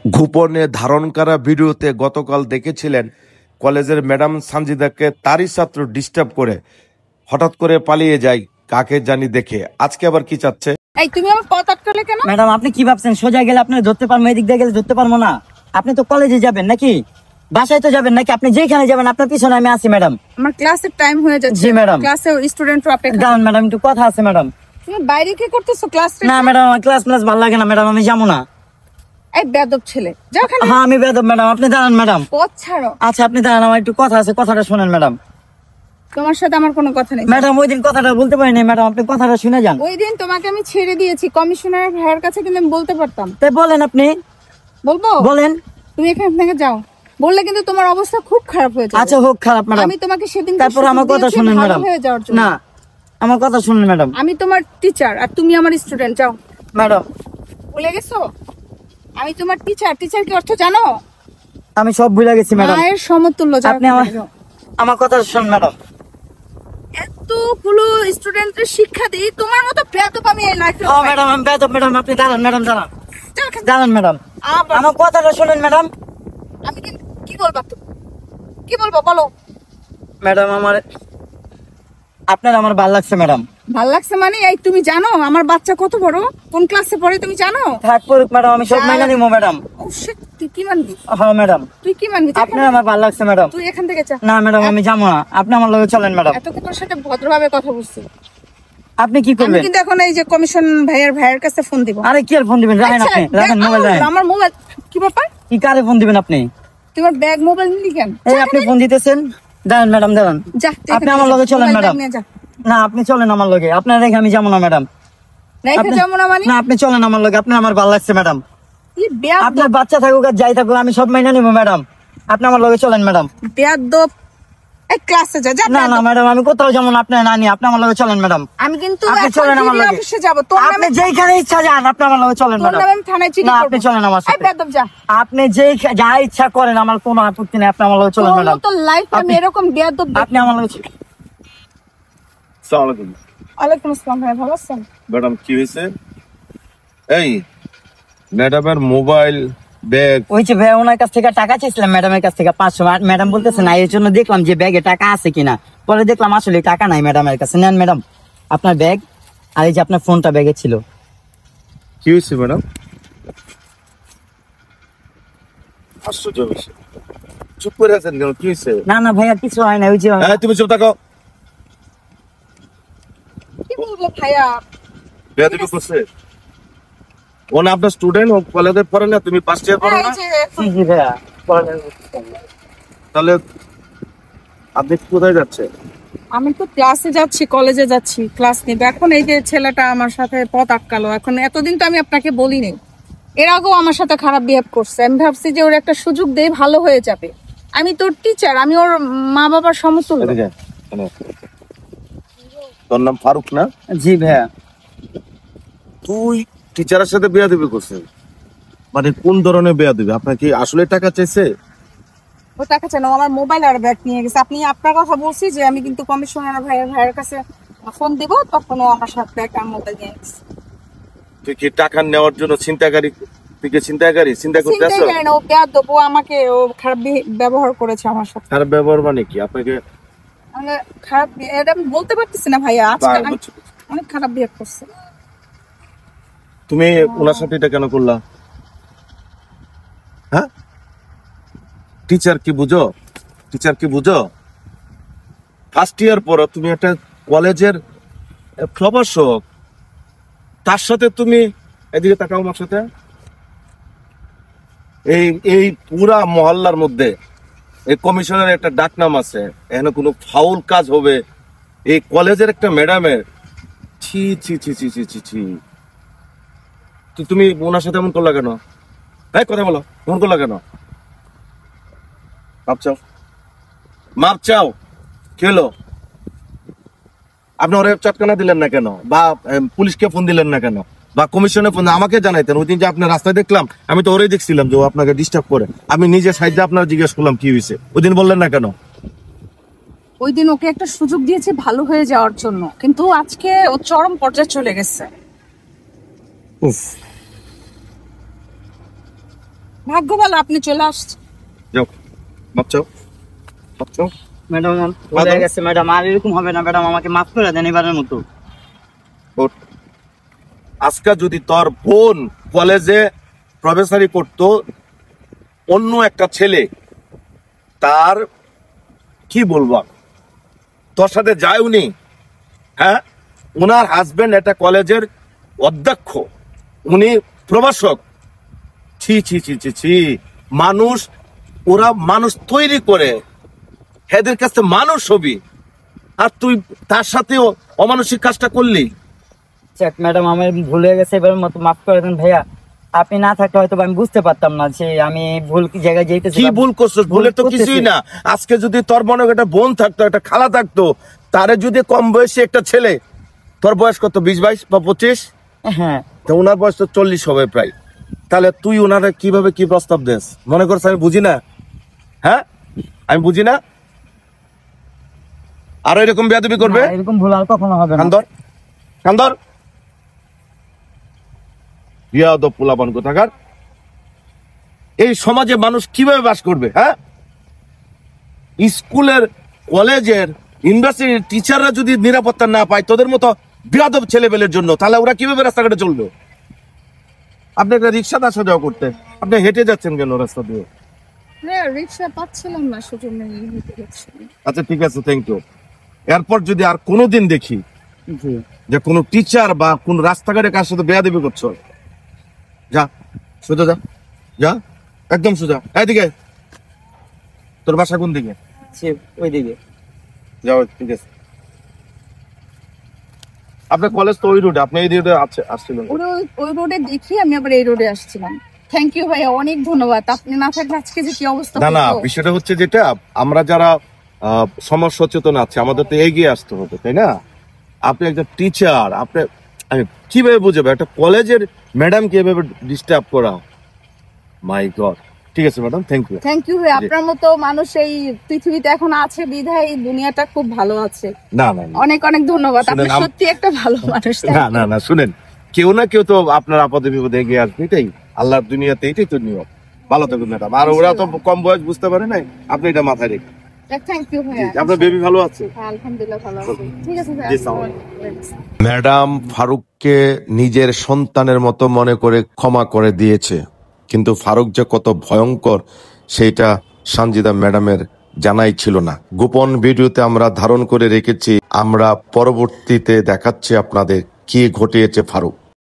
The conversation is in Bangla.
গোপনে ধারণ করা ভিডিওতে গতকাল দেখেছিলেন কলেজের ম্যাডাম সানজিদাকে তারই ছাত্র ডিস্টার্ব করে হঠাৎ করে পালিয়ে যায় কাকে জানি দেখে। আজকে আবার কি চাচ্ছে? এই তুমি আমার পথ আটকালে কেন? ম্যাডাম আপনি কি ভাবছেন সোজা গেলে আপনি ধরতে পারবো, এদিক দিয়ে গেলে ধরতে পারবো না? আপনি তো কলেজে যাবেন নাকি বাসায় তো যাবেন নাকি? আপনি যেখানে যাবেন আপনার পিছনে আমি আছি ম্যাডাম। আমার ক্লাসের টাইম হয়ে যাচ্ছে। জি ম্যাডাম। ক্লাসে স্টুডেন্টরা অপেক্ষা। দাঁড়ান ম্যাডাম, একটু কথা আছে ম্যাডাম। তুমি বাইরে কি করতেছো ক্লাস? না ম্যাডাম আমার ক্লাস ভালো লাগে না ম্যাডাম, আমি যাবো না। এই বেয়াদব ছেলে যাও ওখানে। হ্যাঁ আমি বেয়াদব ম্যাডাম, আপনি দাঁড়ান ম্যাডাম। পথ ছাড়ো। আচ্ছা আপনি দাঁড়ান, আমার একটু কথা আছে, কথাটা শুনেন ম্যাডাম। তোমার সাথে আমার কোনো কথা নেই ম্যাডাম ওই দিন কথাটা বলতে পারিনি ম্যাডাম, আপনি কথাটা শুনে যান। ওই দিন তোমাকে আমি ছেড়ে দিয়েছি কমিশনার ভাইয়ের কাছে, কিন্তু আমি বলতে পারতাম। তাই বলেন আপনি। বলবো? বলেন। তুমি এখান থেকে যাও, বললে কিন্তু তোমার অবস্থা খুব খারাপ হয়ে যাবে। আচ্ছা হোক খারাপ ম্যাডাম, আমি তোমাকে সেদিন তারপর আমার কথা শুনেন ম্যাডাম। না আমার কথা শুনুন ম্যাডাম। আমি তোমার টিচার আর তুমি আমার স্টুডেন্ট। যাও ম্যাডাম। ভুলে গেছো আমি তোমার টিচার? টিচার কি অর্থ জানো? আমি সব ভুলে গেছি ম্যাডাম। মায়ের সমতুল্য। আপনি আমার কথা শুনুন ম্যাডাম। এতগুলো স্টুডেন্টদের শিক্ষা দিই, তোমার মতো বেয়াদব আমি এই লাইফে। ও ম্যাডাম আমি বেয়াদব ম্যাডাম, আপনি দাঁড়ান ম্যাডাম, দাঁড়ান দাঁড়ান ম্যাডাম। আমার কথাটা শুনেন ম্যাডাম। আমি কি বলবো? কি বলবো বলো? ম্যাডাম আপনার আমার ভালো লাগছে ম্যাডাম। ভাল লাগছে মানে? এই তুমি জানো আমার বাচ্চা কত বড়, কোন ক্লাসে পড়ে তুমি জানো? থাক পড়ুক ম্যাডাম, আমি সব মাইনা নিবো ম্যাডাম। ও শিট, তুই কি মানবি? হ্যাঁ ম্যাডাম। তুই কি মানবি? আপনার আমার ভালো লাগছে ম্যাডাম। তুই এখান থেকে যা। না ম্যাডাম আমি যাবো না, আপনি আমার লগে চলেন ম্যাডাম। এত তোর সাথে ভদ্রভাবে কথা বলছি। আপনি কি আমি করবেন? কিন্তু এখন এই যে কমিশন ভাইয়ের কাছে ফোন দিব। আরে কি আর ফোন দিবেন, রাখেন আপনি, রাখেন মোবাইল রাখেন। আমার মোবাইল কি ব্যাপার? কি কারে ফোন দিবেন আপনি? তোমার ব্যাগ মোবাইল নিলি কেন? এই আপনি ফোন দিতেছেন, দাঁড়ান ম্যাডাম দাঁড়ান। যা আপনি আমার লগে চলেন ম্যাডাম। না আপনি চলেন আমার লগে, আপনার রেখে আমি যাবো না ম্যাডাম। রেখে যাবো না মানে? না আপনি চলেন আমার লগে, আপনার আমার ভালো লাগছে ম্যাডাম। কি বেয়াদব! আপনার বাচ্চা থাকুক আর যাই থাকুক আমি সব মাইনা নিবো ম্যাডাম, আপনি আমার লগে চলেন ম্যাডাম। বেয়াদব! এই ক্লাসে যা। না না ম্যাডাম আমি কোথাও যাবো না, আপনার নানি, আপনি আমার লগে চলেন ম্যাডাম। আমি কিন্তু আপনি চলেন আমার লগে। অফিসে যাব। তোর নামে আপনি যেখানে ইচ্ছা যান, আপনি আমার লগে চলেন তোর ম্যাডাম। নামে আমি থানায় চিঠি না করব। আপনি চলেন আমার এই সাথে। বেয়াদব যা। আপনি যা ইচ্ছা করেন, আমার কোনো আপত্তি নেই, আপনি আমার লগে চলেন ম্যাডাম। তোর লাইফ আমি এরকম বেয়াদব। আপনি আমার লগে চলেন। আসসালামু আলাইকুম। ওয়ালাইকুম আসসালাম ভাই, ভালো আছেন? ম্যাডাম কি হয়েছে? এই ম্যাডামের মোবাইল ব্যাগ ওই যে ভাই ওনার কাছ থেকে টাকা চাইছিলাম ম্যাডামের কাছ থেকে 500, ম্যাডাম বলতেছে না, এর জন্য দেখলাম যে ব্যাগে টাকা আছে কিনা, পরে দেখলাম আসলে টাকা নাই ম্যাডামের কাছে। নেন ম্যাডাম আপনার ব্যাগ, আর এই যে আপনার ফোনটা ব্যাগে ছিল। কি হয়েছে ম্যাডাম? আশ্চর্য বিষয়, চুপ করে আছেন কেন? কি হয়েছে? না না ভাইয়া কিছু হয় না, ওই যে তুমি চুপ থাকো। কি বলবো ভাইয়া? বেয়াদবি করছে ও না আপনার স্টুডেন্ট, ও কলেজে পড়ে না, তুমি ফার্স্ট ইয়ার পড়ো না? জি জি ভাইয়া। তাহলে আপনি কোথায় যাচ্ছেন? আমি তো ক্লাসে যাচ্ছি, কলেজে যাচ্ছি ক্লাস নিতে। এখন এই যে ছেলেটা আমার সাথে পথ আটকালো। এখন এতদিন তো আমি আপনাকে বলিনি, এর আগেও আমার সাথে খারাপ বিহেভ করছে। আমি ভাবছি যে ওর একটা সুযোগ দিয়ে ভালো হয়ে যাবে। আমি তোর টিচার, আমি ওর মা বাবার সমতুল্য। তোর নাম ফারুক না? জি ভাইয়া। তুই টিচারের সাথে বেয়াদবি করছিস, মানে কোন ধরনের বেয়াদবি? আপনার কি আসলে টাকা চাইছে? ও টাকা চাই না, ও আমার মোবাইল আর ব্যাগ নিয়ে গেছে। আপনি আপনার কথা বলছি যে আমি কিন্তু কমিশনার ভাইয়ের কাছে ফোন দিব, তখন ও আমার সাথে ব্যাগ আর মোবাইল নিয়ে গেছে। তুই কি টাকা নেওয়ার জন্য চিন্তাকারী? তুই কি চিন্তা করতে আসছো? চিন্তাই না, ও বেয়াদব। ও আমাকে খারাপ ব্যবহার করেছে আমার সাথে। খারাপ ব্যবহার মানে কি? আপনাকে খারাপ এটা আমি বলতে পারতেছি না ভাইয়া, আজকে অনেক খারাপ বিহেভ করছে। তুমি ওনার সাথে এটা কেন করলা? হ্যাঁ, টিচার কি বুঝো? টিচার কি বুঝো? ফার্স্ট ইয়ার পর তুমি একটা কলেজের প্রভাষক, তার সাথে তুমি এদিকে তাকাও আমার সাথে। এই পুরা মহল্লার মধ্যে এই কমিশনের একটা ডাকনাম আছে, এখানে কোনো ফাউল কাজ হবে এই কলেজের একটা ম্যাডামের, ছি ছি ছি ছি ছি ছি ছি। তো তুমি ওনার সাথে এমন করলা কেন? হ্যাঁ কথা বলো, এমন করলা কেন? মাপ চাও, মাপ চাও। কি হলো? আপনি ওরে চটকানা দিলেন না কেন, বা পুলিশকে ফোন দিলেন না কেন, বা কমিশনে ফোন আমাকে জানাইতেন? ওই দিন যে আপনার রাস্তায় দেখলাম, আমি তো ওরেই দেখছিলাম যে ও আপনাকে ডিস্টার্ব করে। আমি নিজে সাইডে আপনার জিজ্ঞেস করলাম কি হয়েছে, ওই দিন বললেন না কেন? ওই দিন ওকে একটা সুযোগ দিয়েছে ভালো হয়ে যাওয়ার জন্য, কিন্তু আজকে ও চরম পর্যায়ে চলে গেছে। উফ, ভাগ্য ভালো আপনি চলে আসছেন। যাও বাচ্চাও বাচ্চাও। ম্যাডাম ভুলে গেছে ম্যাডাম, আর এরকম হবে না ম্যাডাম, আমাকে মাফ করে দেন এবারের মতো। ওঠ। আজকে যদি তোর বোন কলেজে প্রফেসরি করতো, অন্য একটা ছেলে তার কি বলবো, তোর সাথে যায় উনি, হ্যাঁ, ওনার হাজবেন্ড একটা কলেজের অধ্যক্ষ, উনি প্রভাষক। ছি ছি ছি ছি ছি, মানুষ, ওরা মানুষ তৈরি করে, এদের কাছে মানুষ হবি, আর তুই তার সাথেও অমানসিক কাজটা করলি। চেক ম্যাডাম, আমার ভুল হয়ে গেছে, এবারের মতো মাফ করে দেন ভাইয়া। আপনি না থাকলে হয়তো আমি বুঝতে পারতাম না যে আমি ভুল কি জায়গায় যেতেছি। কি ভুল করছিস? ভুলের তো কিছুই না। আজকে যদি তোর মনে একটা বোন থাকতো, একটা খালা থাকতো, তারে যদি কম বয়সী একটা ছেলে, তোর বয়স কত, 20-22 বা 25, হ্যাঁ তো ওনার বয়স তো 40 হবে প্রায়, তাহলে তুই ওনারা কিভাবে কি প্রস্তাব দেস? মনে করছ আমি বুঝি না? হ্যাঁ, আমি বুঝি না? আর এরকম বেয়াদবি করবে? না, এরকম ভুল আর কখনো হবে না। কান্দর কান্দর, বিয়াদব পোলাপান কোথাকার। এই সমাজে মানুষ কিভাবে বাস করবে? হ্যাঁ, স্কুলের, কলেজের, ইউনিভার্সিটির টিচাররা যদি নিরাপত্তা না পায় তোদের মতো বিয়াদব ছেলেপেলের জন্য, তাহলে ওরা কিভাবে রাস্তাঘাটে চলবে? আপনি একটা রিক্সাতে আসা যাওয়া করতে, আপনি হেঁটে যাচ্ছেন কেন রাস্তা দিয়ে? রিক্সা পাচ্ছিলাম না, সেজন্য হেঁটে যাচ্ছিলাম। আচ্ছা ঠিক আছে, থ্যাংক ইউ। এরপর যদি আর কোনোদিন দেখি জি যে কোনো টিচার বা কোন রাস্তাঘাটে কার সাথে বেয়াদবি করছো, যা সোজা যা, যা একদম সোজা। এইদিকে, তোর বাসা কোন দিকে? সে ওইদিকে। যাও, ঠিক আছে। আপনার কলেজ তো ওই রোডে, আপনি এই রোডে আসছিলেন? ওই রোডে দেখি আমি আবার এই রোডে আসছিলাম। থ্যাংক ইউ ভাইয়া, অনেক ধন্যবাদ। আপনি না থাকলে আজকে যে কি অবস্থা না না, হতো। বিষয়টা হচ্ছে যেটা, আমরা যারা সমাজ সচেতন আছে, আমাদের তো এগিয়ে আসতে হবে, তাই না? আপনি একজন টিচার, আপনি, আমি কিভাবে বুঝাবো একটা কলেজের ম্যাডামকে এভাবে ডিস্টার্ব করা? My God. ঠিক আছে madam, thank you. Thank you ভাইয়া, আপনার মতো মানুষ এই পৃথিবীতে এখন আছে বিধায় দুনিয়াটা খুব ভালো আছে। না না না, অনেক অনেক ধন্যবাদ, আপনি শুনেন, সত্যি একটা ভালো মানুষ। না না না, শুনেন, কেউ না কেউ তো আপনার আপদে বিপদে এগিয়ে আসবে, এটাই আল্লাহর দুনিয়াতে, এটাই তো নিয়ম। ভালো থাকুন ম্যাডাম। আর ওরা তো কম বয়স, বুঝতে পারে নাই, আপনি এটা মাথায় রেখে। থ্যাংক ইউ ভাইয়া। আপনার বেবি ভালো আছে? হ্যাঁ, আলহামদুলিল্লাহ ভালো আছে। ঠিক আছে জি, ভাইয়া। সালাম। ম্যাডাম ফারুককে নিজের সন্তানের মতো মনে করে ক্ষমা করে দিয়েছে, কিন্তু ফারুক যে কত ভয়ঙ্কর সেইটা সানজিদা ম্যাডামের জানাই ছিল না। গোপন ভিডিওতে আমরা ধারণ করে রেখেছি, আমরা পরবর্তীতে দেখাচ্ছি আপনাদের কি ঘটিয়েছে ফারুক।